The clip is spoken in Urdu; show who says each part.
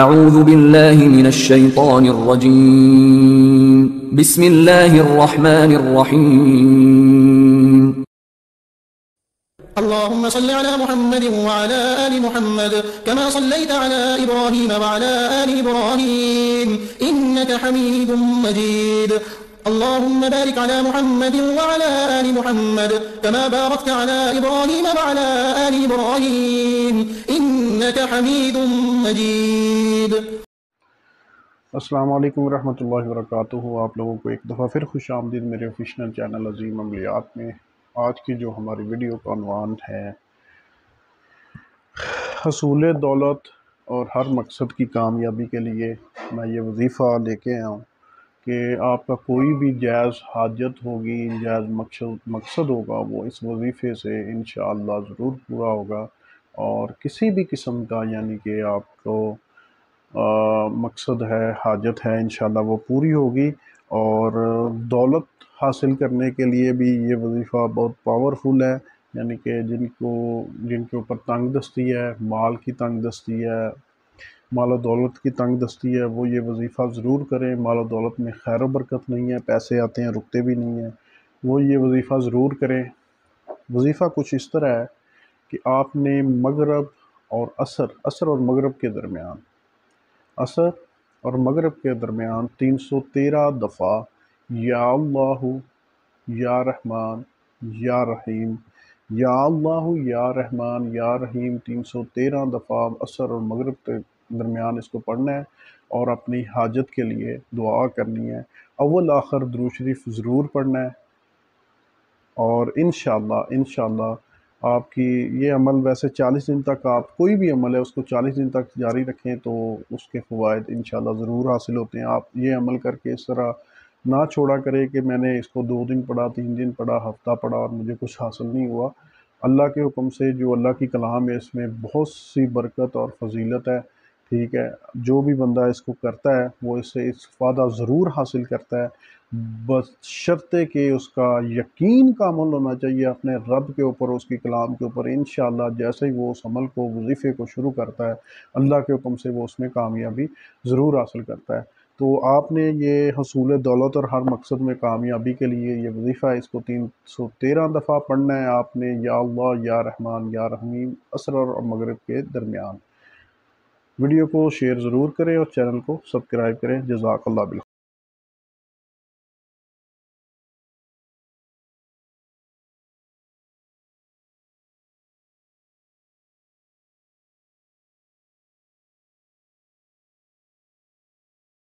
Speaker 1: اعوذ باللہ من الشیطان الرجیم بسم اللہ الرحمن الرحیم
Speaker 2: اللهم صل على محمد وعلى آل محمد كما صليت على إبراهيم وعلى آل إبراهيم إنك حميد مجيد اللهم بارك على محمد وعلى آل محمد كما باركت على إبراهيم وعلى آل إبراهيم إنك حميد مجيد.
Speaker 3: السلام علیکم ورحمۃ اللہ وبرکاتہ. آپ لوگوں کو ایک دفعہ پھر خوش آمدید میرے آفیشنل چینل عظیم عملیات میں. آج کی جو ہماری ویڈیو کا عنوان ہے حصول دولت اور ہر مقصد کی کامیابی کے لیے میں یہ وظیفہ لے کے آیا ہوں کہ آپ کا کوئی بھی جائز حاجت ہوگی، جائز مقصد ہوگا، وہ اس وظیفے سے انشاءاللہ ضرور پورا ہوگا. اور کسی بھی قسم کا یعنی کہ آپ کو مقصد ہے، حاجت ہے، انشاءاللہ وہ پوری ہوگی. اور دولت حاصل کرنے کے لیے بھی یہ وظیفہ بہت پاورفل ہے. یعنی کہ جن کے اوپر تنگ دستی ہے، مال کی تنگ دستی ہے، مال و دولت کی تنگ دستی ہے، وہ یہ وظیفہ ضرور کریں. مال و دولت میں خیر و برکت نہیں ہے، پیسے آتے ہیں رکتے بھی نہیں ہیں، وہ یہ وظیفہ ضرور کریں. وظیفہ کچھ اس طرح ہے کہ آپ نے مغرب اور عصر اور مغرب کے درمیان، عصر اور مغرب کے درمیان 313 دفعہ یا اللہ یا رحمان یا رحیم، یا اللہ یا رحمان یا رحیم 313 دفعہ عصر اور مغرب کے درمیان اس کو پڑھنا ہے اور اپنی حاجت کے لیے دعا کرنی ہے. اول آخر درود شریف ضرور پڑھنا ہے. اور انشاءاللہ آپ کی یہ عمل ویسے 40 دن تک، آپ کوئی بھی عمل ہے اس کو 40 دن تک جاری رکھیں تو اس کے فوائد انشاءاللہ ضرور حاصل ہوتے ہیں. آپ یہ عمل کر کے اس طرح نہ چھوڑا کرے کہ میں نے اس کو 2 دن پڑھا، 3 دن پڑھا، ہفتہ پڑھا اور مجھے کچھ حاصل نہیں ہوا. اللہ کے حکم سے جو اللہ کی کلام ہے اس میں بہت سی برکت اور فضیلت ہے. ٹھیک ہے، جو بھی بندہ اس کو کرتا ہے وہ اس سے استفادہ ضرور حاصل کرتا ہے، بس شرطے کہ اس کا یقین کامل ہونا چاہیے اپنے رب کے اوپر، اس کی کلام کے اوپر. انشاءاللہ جیسے ہی وہ اس عمل کو، وظیفے کو شروع کرتا ہے، اللہ کے حکم سے وہ اس میں کامیابی ضرور حاصل کرتا ہے. تو آپ نے یہ حصول دولت اور ہر مقصد میں کامیابی کے لیے یہ وظیفہ ہے، اس کو 313 دفعہ پڑھنا ہے آپ نے، یا اللہ یا رحمان یا رحیم عصر اور مغرب کے درمیان. ویڈیو کو شیئر ضرور کریں اور چینل کو سبسکرائب کریں. جزاک اللہ بالخیر.